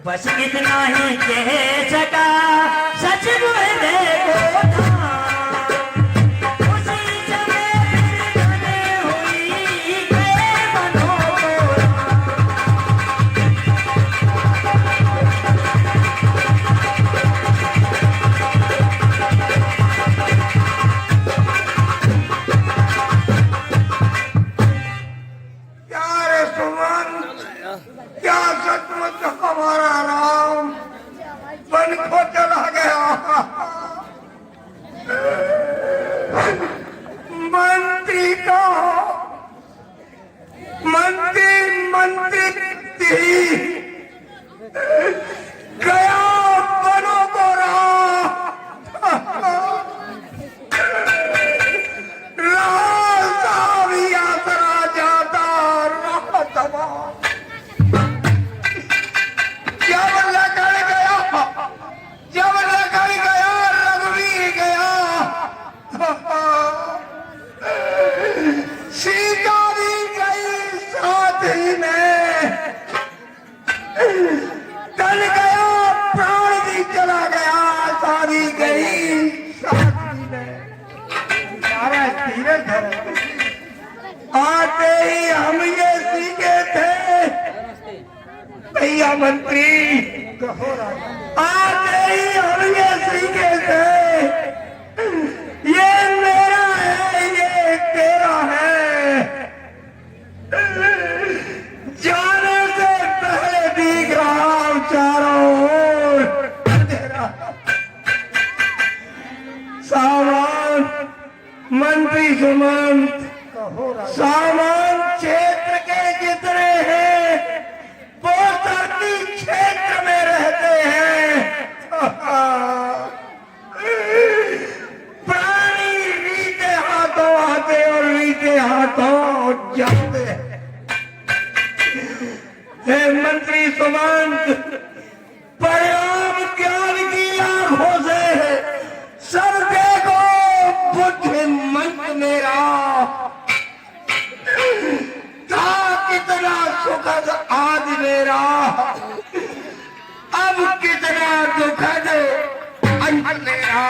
बस इतना ही कह सका, सच बोले को था। उसी समय फिर बने हुई गए बनों को। क्या रे सुमन, क्या सचमुच हमारा राम बन को चला गया? मंत्री का मंत्री थी गया बनों को रास्ता भी आसरा जाता रहा दबा। जब लगन गया रघुवीर गया, सीता भी गई साथ ही में, चल गया प्राण भी चला गया, सारी गई साथ ही में। सारा धीरे धीरे आते ही हम ये सीखे थे भैया मंत्री, आते ही हम ये सीखे थे, ये मेरा है ये तेरा है। जाने से पहले दिख रहा हूं चारों ओर अंधेरा। सामान मंत्री सुमंत, सामान क्षेत्र के जितने हैं वो धरती क्षेत्र में रहते हैं। प्राणी रीते हाथों आते और रीते हाथों जाते हैं। हे मंत्री सुमंत, परिणाम ज्ञान की आंखों से सब देखो बुद्धिमंत मेरा था कितना सुखद आज मेरा, अब कितना दुखद अंत मेरा।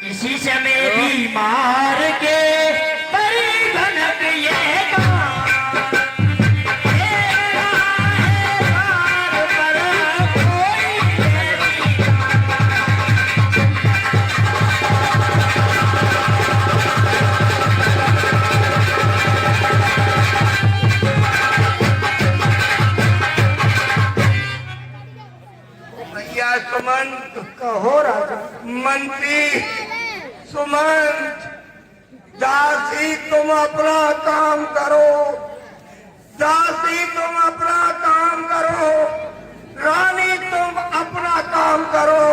इसी समय बीमार के परी भनक ये गाँव। ये राह पर कोई नहीं। भैया सुमंत कहो राजा, मंत्री सुमंत, दासी तुम अपना काम करो, दासी तुम अपना काम करो, रानी तुम अपना काम करो।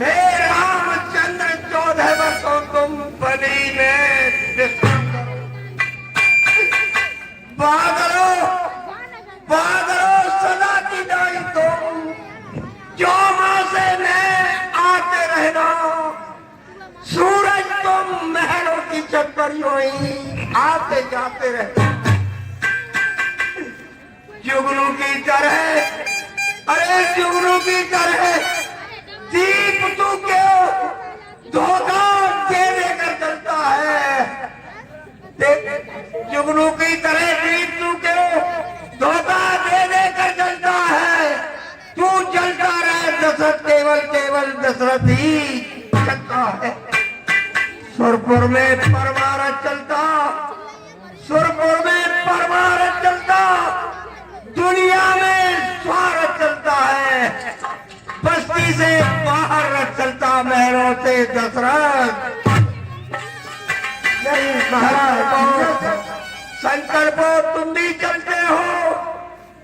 हे रामचंद्र 14 वर्षों तुम बनी में विश्राम करो। बादलों सदा की दाई तुम, जो माँ से मैं आते रहना। सूरज तुम महलों की चक्करियों ही आते जाते रहना। जुगनू की तरह, अरे जुगनू की तरह दीप तू क्यों धोखा दे देकर चलता है? जुगनू की तरह दीप तू क्यों धोखा दे देकर चलता है? तू चलता रहे दशरथ, केवल दशरथ ही चलता है। सुरपुर में परमार चलता, सुरपुर में परमार चलता, दुनिया में स्वार्थ चलता है। बस्ती से बाहर चलता महलों से दशरथ। नहीं महाराज, संकल्पो तुम भी चलते हो,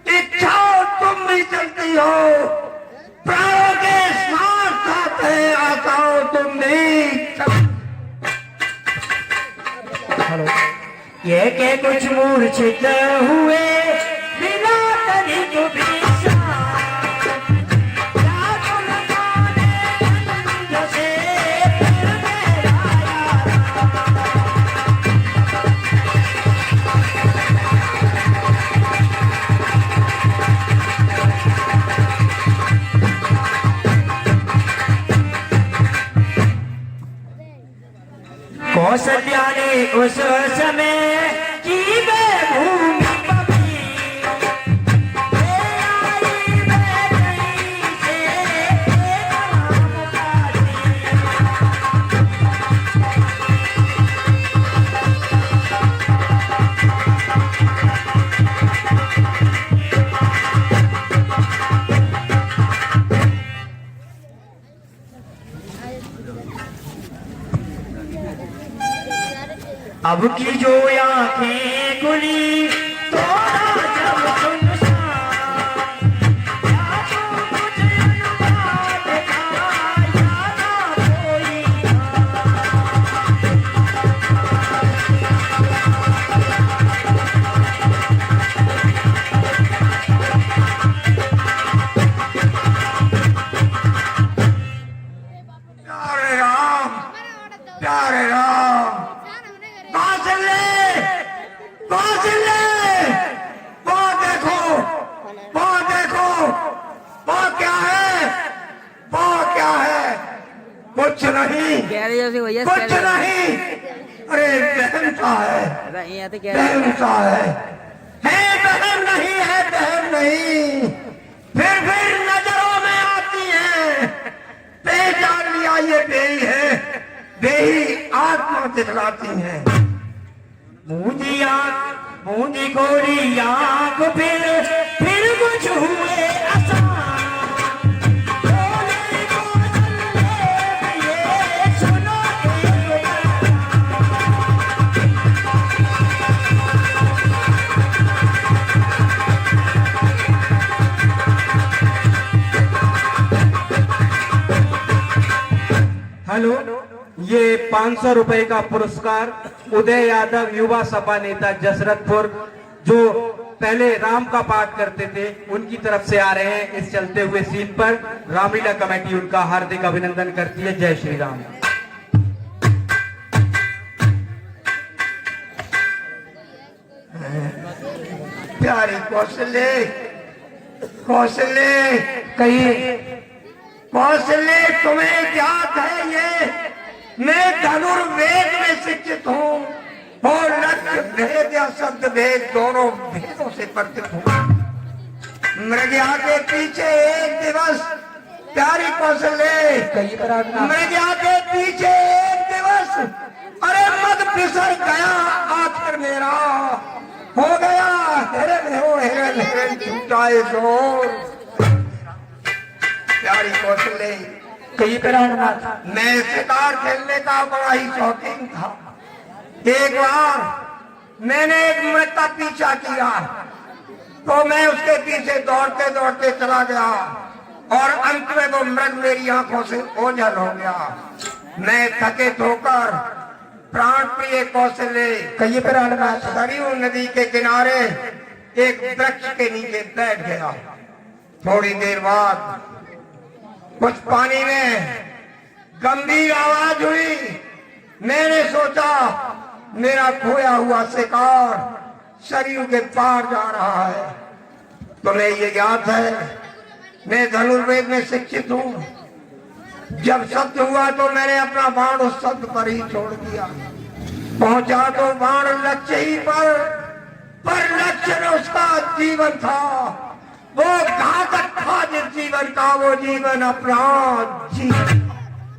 इच्छाओं तुम भी चलती हो, प्राणों के साथ साथ है आशाओं तुम नहीं। ये के कुछ मूर्छित हुए बिना तनिक विश्राम। जैसे फिर मेरा यार। कौशल्या ने उस समय की वे भूमि पपी, ले आई वे कहीं से राम काजी। अब की जो आंखें खुली तो जब सुनसान, या तो कुछ अनुराग था या ना कोई प्यारे राम, प्यारे राम, कौशल्य, कौशल्य, वो देखो, वो देखो, वो क्या है, वो क्या है? कुछ नहीं, कुछ नहीं। अरे बहन सा है, बहन सा है बहन नहीं है, बहन नहीं। फिर नजरों में आती है, पहचान लिया ये बेही है, बेही आत्मा दिखलाती है। बूंदी गोरी आंख फिर कुछ हुए आसान, बोले कौशल्य ये सुनो एक बात। हेलो, ये 500 रुपए का पुरस्कार उदय यादव युवा सपा नेता जसरतपुर, जो पहले राम का पाठ करते थे, उनकी तरफ से आ रहे हैं। इस चलते हुए सीन पर रामलीला कमेटी उनका हार्दिक अभिनंदन करती है। जय श्री राम। प्यारी कौशल्य, कौशल्य, कहिए कौशल्य, तुम्हें ज्ञात है ये मैं धनुर्वेद में शिक्षित हूँ और लक्ष्य भेद या शब्द भेद दोनों भेदों से परिचित हूँ। मृगया के पीछे एक दिवस, प्यारी कौशल्य, मृगया के पीछे एक दिवस, अरे मत फिसल गया आखिर मेरा, हो गया हिरन हो हिरन, हिरन छूटाए जोर। प्यारी कौशल्य, कहिए प्राणनाथ। मैं शिकार खेलने का बड़ा ही शौकीन था। एक बार मैंने एक मृग का पीछा किया तो मैं उसके पीछे दौड़ते दौड़ते चला गया और अंत में वो मृग मेरी आंखों से ओझल हो गया। मैं थकित होकर प्राण प्रिय कौशल्य, कहिए प्राणनाथ। सरयू नदी के किनारे एक वृक्ष के नीचे बैठ गया। थोड़ी देर बाद कुछ पानी में गंभीर आवाज हुई। मैंने सोचा मेरा खोया हुआ शिकार सरयू के पार जा रहा है। तुम्हें ये याद है मैं धनुर्वेद में शिक्षित हूँ। जब शब्द हुआ तो मैंने अपना बाण उस शब्द पर ही छोड़ दिया। पहुंचा तो बाण लक्ष्य ही पर लक्ष्य में उसका जीवन था। वो घातक था जिस जीवन का वो जीवन अपना जीवन।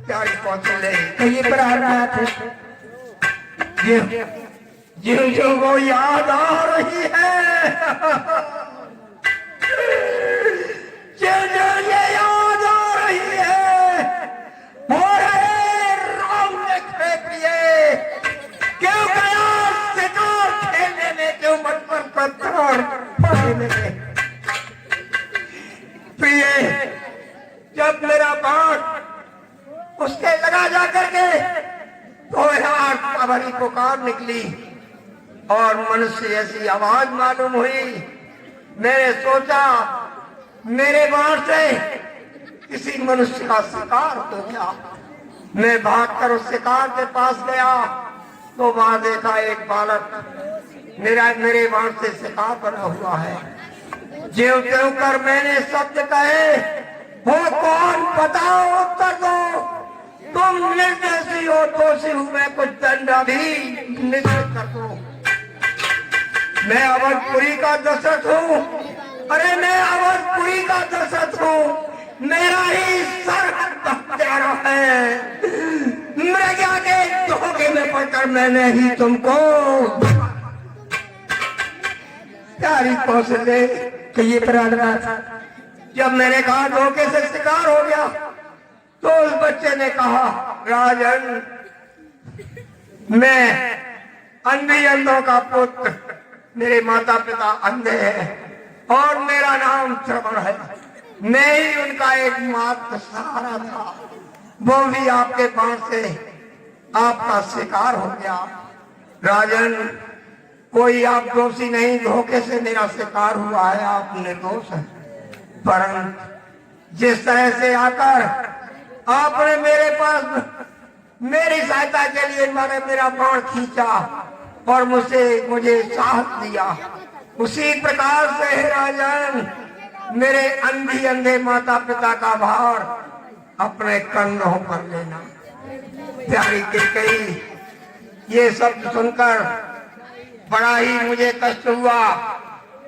प्यारी कौशल्य, कहिए प्राणनाथ। जो वो याद आ रही है, जो ये याद आ रही है, राम ने खेपिए क्यों गया शिकार खेलने में, क्यों मत पर पत्थर पड़ने में। प्रिय, जब मेरा बाण उसके लगा जा करके तो यार भरी पुकार निकली और मनुष्य ऐसी आवाज मालूम हुई। मैंने सोचा मेरे बाण से किसी मनुष्य का शिकार हो गया। मैं भागकर उस शिकार के पास गया तो वहां देखा एक बालक मेरे बाण से शिकार बना हुआ है। ज्यों त्यों कर मैंने शब्द कहे, वो कौन बताओ उत्तर दो। तुम निर्देशी दोषी हो, दोषी हूँ मैं, कुछ दंड भी निश्चित कर दो। मैं अवधपुरी का दशरथ हूँ, अरे मैं अवधपुरी का दशरथ हूँ, मेरा ही सर हत्यारा है। मृगा के धोखे में पड़कर मैंने ही तुमको प्यारी कौशल्य कहिए प्रार्थना। जब मैंने कहा धोखे से शिकार हो गया, तो उस बच्चे ने कहा राजन, मैं अंधी अंधों का पुत्र, मेरे माता पिता अंधे हैं और मेरा नाम श्रवण है। मैं ही उनका एकमात्र सहारा था, वो भी आपके बाण से आपका शिकार हो गया। राजन, कोई आप दोषी नहीं, धोखे से मेरा शिकार हुआ है, आप निर्दोष है। परंतु जिस तरह से आकर आपने मेरे पास मेरी सहायता के लिए मेरा बाण खींचा और मुझे साहस दिया, उसी प्रकार से राजन मेरे अंधी अंधे माता पिता का भार अपने कंधों पर लेना। प्यारी कैकेयी ये शब्द सुनकर बड़ा ही मुझे कष्ट हुआ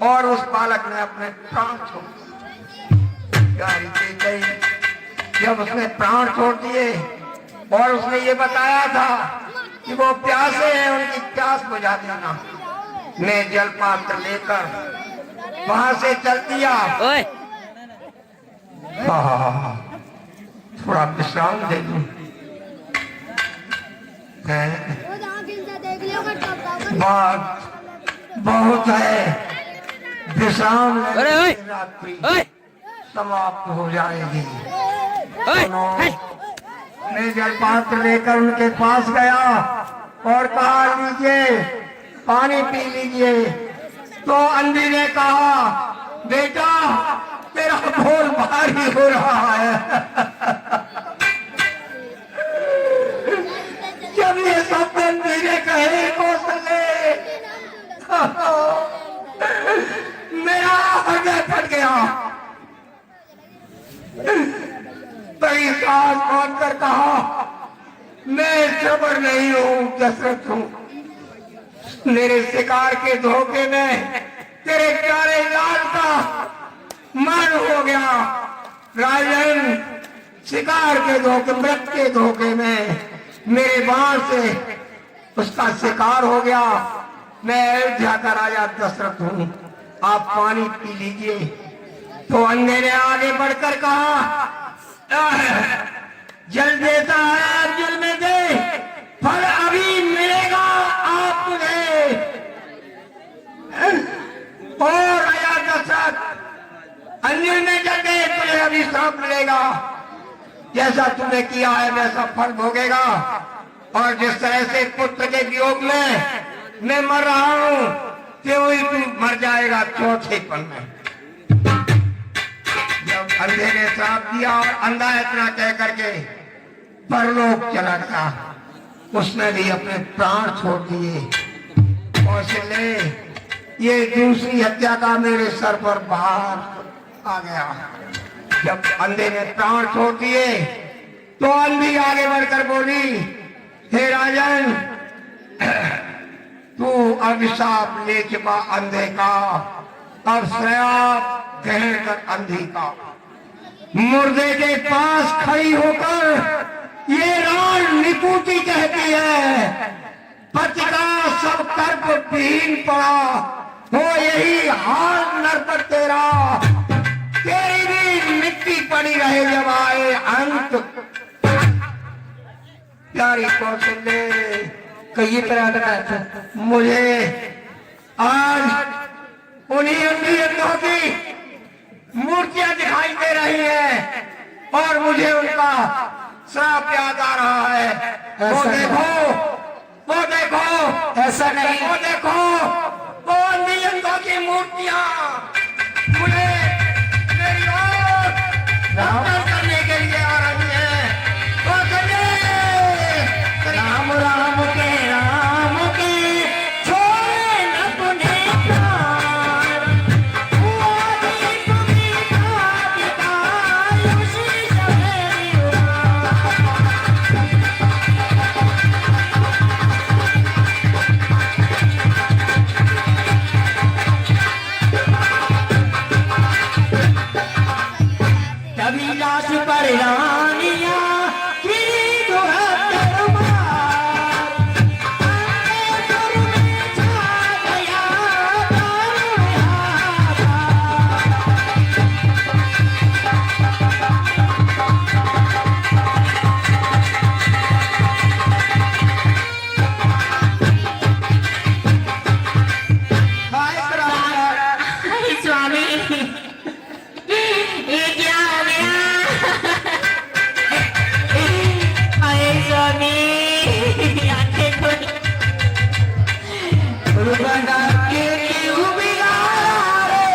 और उस बालक ने अपने प्राण छोड़ दिए। प्यारी कैकेयी जब उसने प्राण छोड़ दिए और उसने ये बताया था कि वो प्यासे हैं, उनकी प्यास बुझा देना, मैं जल पात्र लेकर वहां से चल दिया। थोड़ा विश्राम दे दूं, बहुत है विश्राम, रात्रि समाप्त हो जाएगी। मैं जलपात्र लेकर उनके पास गया और कहा लीजिए पानी पी लीजिए। तो अंधी ने कहा बेटा तेरा बोल भारी हो रहा है। जब ये शब्द अंधी ने कहे कौशल्य, मेरा हृदय फट गया। तभी सांस बांधकर कहा मैं श्रवण नहीं हूँ, दशरथ हूँ। मेरे शिकार के धोखे में तेरे प्यारे लाल का मन हो गया। राजन, शिकार के धोखे, मृत के धोखे में मेरे बाण से उसका शिकार हो गया। मैं अयोध्या का राजा दशरथ हूँ, आप पानी पी लीजिए। तो अंधे ने आगे बढ़कर कहा जल देता है, जल में दे, फल अभी मिलेगा आप मुझे। और राजा दशरथ, अंजलि में जल दे, तुझे अभी श्राप मिलेगा, जैसा तूने किया है वैसा फल भोगेगा। और जिस तरह से पुत्र के वियोग में मैं मर रहा हूं, त्यों ही तू मर जाएगा चौथे पल में। जब अंधे ने श्राप दिया और अंधा इतना कह करके परलोक चला गया, उसने भी अपने प्राण छोड़ दिए। कौशल्य, ये दूसरी हत्या का मेरे सर पर भार आ गया। जब अंधे ने प्राण छोड़ दिए तो अंधी आगे बढ़कर बोली हे राजन, तू अभिशाप ले चुका अंधे का, अब श्राप ग्रहण कर अंधी का। मुर्दे के पास खड़ी होकर ये रान निकुति कहती है, पति का सब कर्म विहीन पड़ा हो, यही हाल नर पर तेरा, तेरी भी मिट्टी पड़ी रहे जब आए अंत। प्यारी कौशल्य, कई तरह मुझे आज उन्हीं अंधी अंधों की मूर्तियां दिखाई दे रही हैं और मुझे उनका श्राप याद आ रहा है। वो देखो, वो देखो, ऐसा नहीं, वो देखो, वो अंधी अंधों की मूर्तियां मुझे मेरी ओर करने के लिए आ रही है। राम राम के राम के छोड़े न तुम्हें प्यार, 50 पर रानियां की दुहत्तर मार अंबर में छा गया दारुण हाय स्वामी, ये क्या हो गया? हाय स्वामी, आंखें खोल। बना के क्यों बिगाड़ा रे?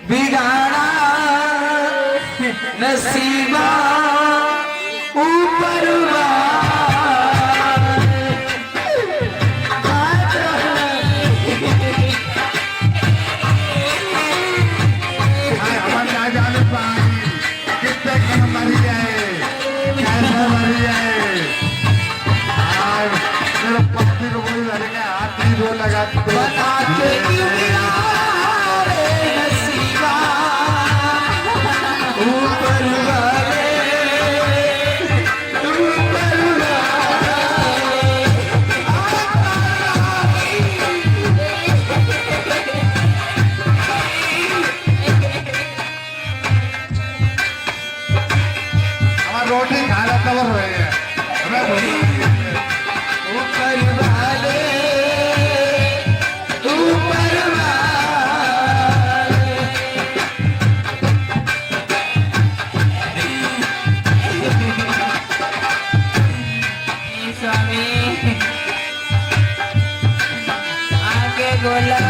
बिगाड़ा नसीबा ऊपर हमारे ना जाने पाई कितने कम मर जाए, कैसे मर जाए। आज मेरे पति को कोई लड़का हाथ नहीं दो लगा तो बना के क्यों बिगाड़ा रे नसीबा ऊपर वाले ऊपर हमारे रोटी खाना कवर हुए हैं हमें ऊपर वाले ऊपर वाले स्वामी आगे बोला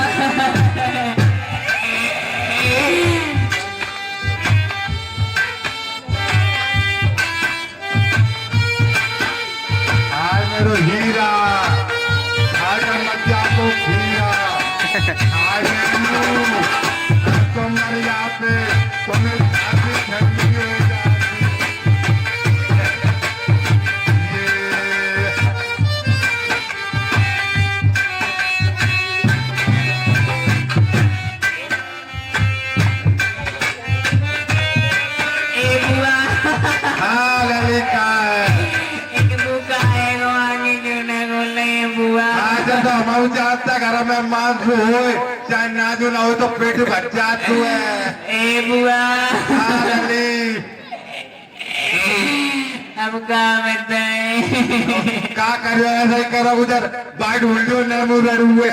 आज मेरे हीरा आज मज्जा को खीरा आज तुम मर जाते तुम्हें शादी ठंडी हो जाती। ये ए बुआ हाँ ललिता एक बुका है वो आगे क्यों नहीं बोल रही है बुआ? आज तो हमारे जाता घर में मांस हो चाहे नाजू ना हो तो पेट भर जातू है। ए बुआ हाँ लली अब कहाँ बताए? का करो ऐसा ही करो उधर बाट उल्टो न मुरर हुए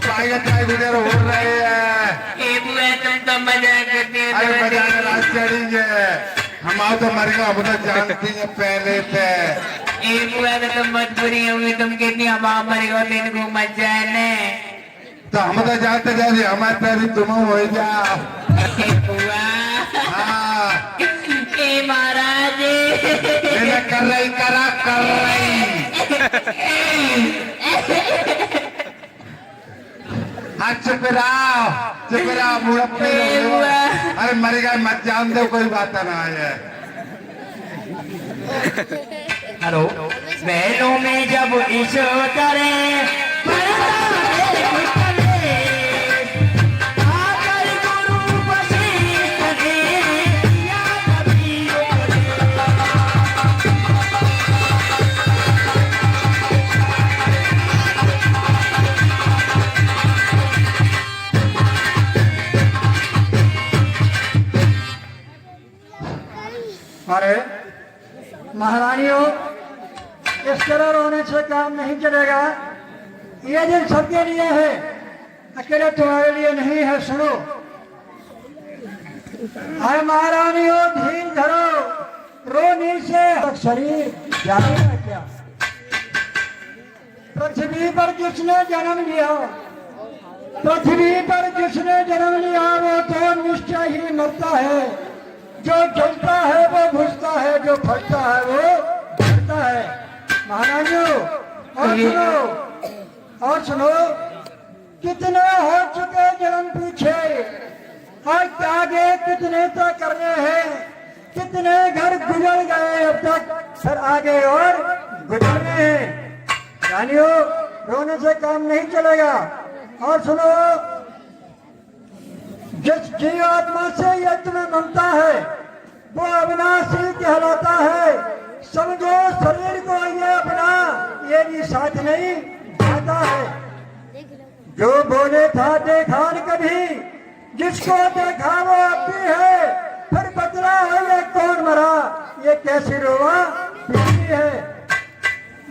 चाय उधर हो रहे हैं। ए बुआ तुम तो मजाक करती हो। अरे बजाने रात चढ़ेंगे हम आओ तो मर गए हम तो जानती हैं पहले से। ए बुआ तो तुम मजबूरी होगी, तुम कितनी हवा मरी हो दिन को मत जाने। तो हम तो जानते जाते हमारे पे तुम हो जाओ। ए बुआ हाँ ए महाराज मैंने कर रही करा कर रही। हाँ चुप रहो बुढ़प्पे लोग। अरे मर गए मत जान दो कोई बात ना है। हेलो महलों में जब ईशो करे पड़ता है उतरे, आकर गुरु वशिष्ठ ने या कबीर अरे महारानियों, इस तरह रोने से काम नहीं चलेगा। ये दिन सबके लिए है, अकेले तुम्हारे लिए नहीं है। सुनो, अरे महारानियों धीर धरो, रोने से शरीर जाएगा क्या? पृथ्वी पर जिसने जन्म लिया, पृथ्वी पर जिसने जन्म लिया वो तो निश्चय ही मरता है। जो जलता है वो बुझता है, जो फटता है वो बढ़ता है। महारानियों और सुनो, कितने हो चुके जन्म पीछे, और आगे कितने तो करने हैं। कितने घर गुजर गए अब तक, फिर आगे और गुजरने हैं। रानियों रोने से काम नहीं चलेगा। और सुनो, जिस जीवात्मा से ये तुम्हें ममता है वो अविनाशी कहलाता है। समझो शरीर को ये अपना ये भी साथ नहीं जाता है। जो बोले था देखा न कभी, जिसको देखा वो अब भी है, फिर बदला है ये कौन मरा, ये कैसी रोवा पीती है।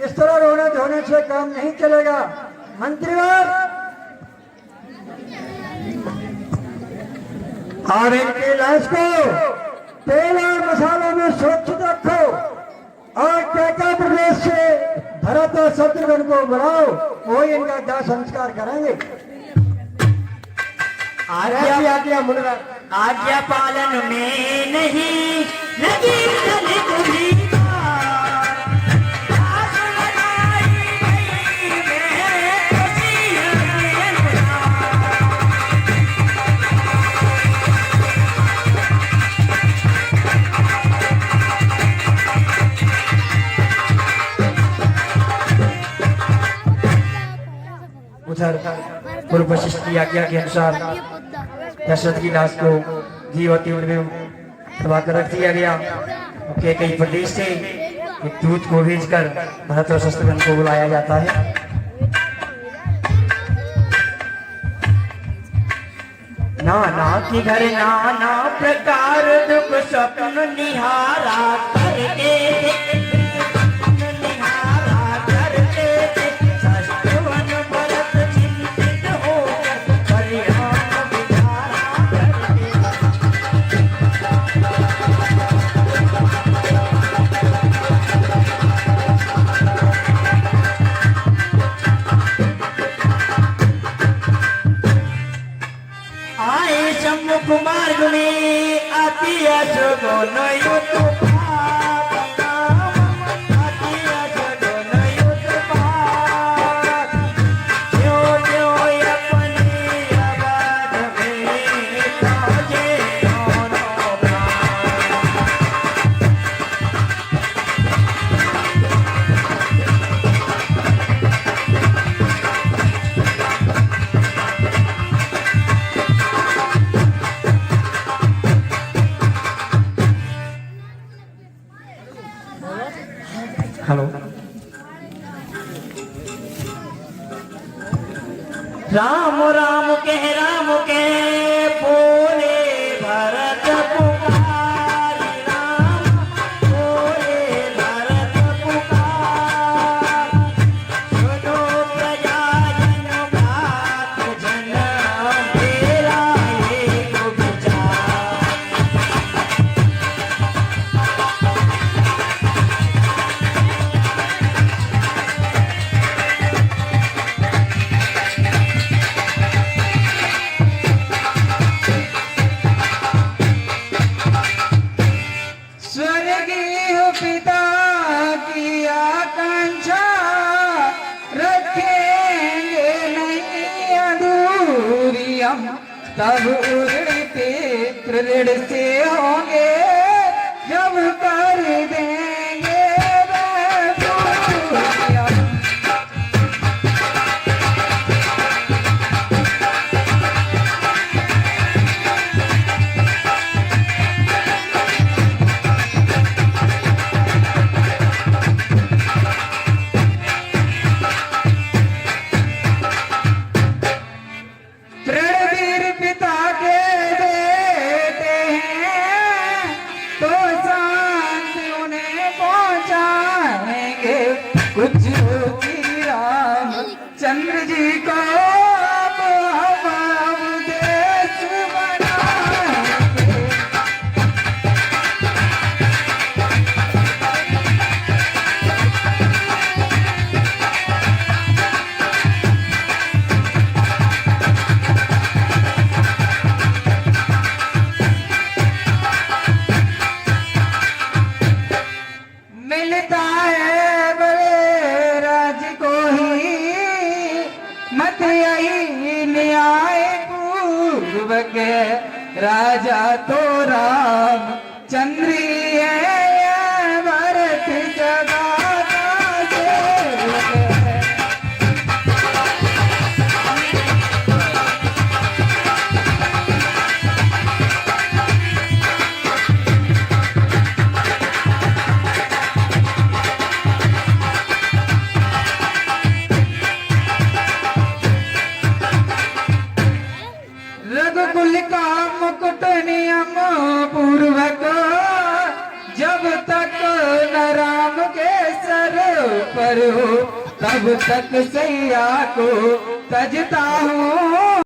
इस तरह रोने धोने से काम नहीं चलेगा। मंत्रीवार और इनकी लाश को तेल और मसालों में सुरक्षित रखो और टेका प्रदेश से भरत और शत्रुघ्न को बुलाओ, वो इनका दाह संस्कार करेंगे। आज्ञा पालन में नहीं लगी ललित भी बात। आस लगाई गई मैं खुशी है उधर पूर्व वशिष्ठ की आज्ञा के अनुसार दशरथ की लाश को घी और तेल में दबाकर रख दिया गया। कई प्रदेश से एक दूत को भेजकर भरत और शत्रुघ्न को बुलाया जाता है। नाना की घर नाना प्रकार दुख स्वप्न निहारा करते थे, निहारा करते थे। शत्रुघ्न भरत चिंतित होकर परिणाम विचारा करते थे। आए सम्मुख मार्ग में अति अशोभन युद्ध पात नाम, अति अशोभन युद्ध पात। ज्यों ज्यों अपनी आवाज में खोजे दोनों प्राण। हेलो, राम राम के बोले भरत पुकार। राम बोले भरत पुकार। सुनो प्रजाजन बात जन मेरा एक विचार। स्वर्गीय पिता की आकांक्षा रखेंगे नहीं अधूरी हम, तब उड़ते दृढ़ से होंगे जब कर देंगे वह पूरी हम। रणवीर पिता के बेटे हैं तो शांति उन्हें पहुंचाएंगे। कुछ की राम चंद्र जी को अब हम देश बनाएंगे। मिलता है बड़े राज को ही मत यही न्याय पूर्वक। राजा तो राम चंद्र ही है, भरत जगाता सेवक है। रघुकुल का मुकुट नियम पूर्वक, जब तक न राम के सर पर हो तब तक सैया को तजता हूँ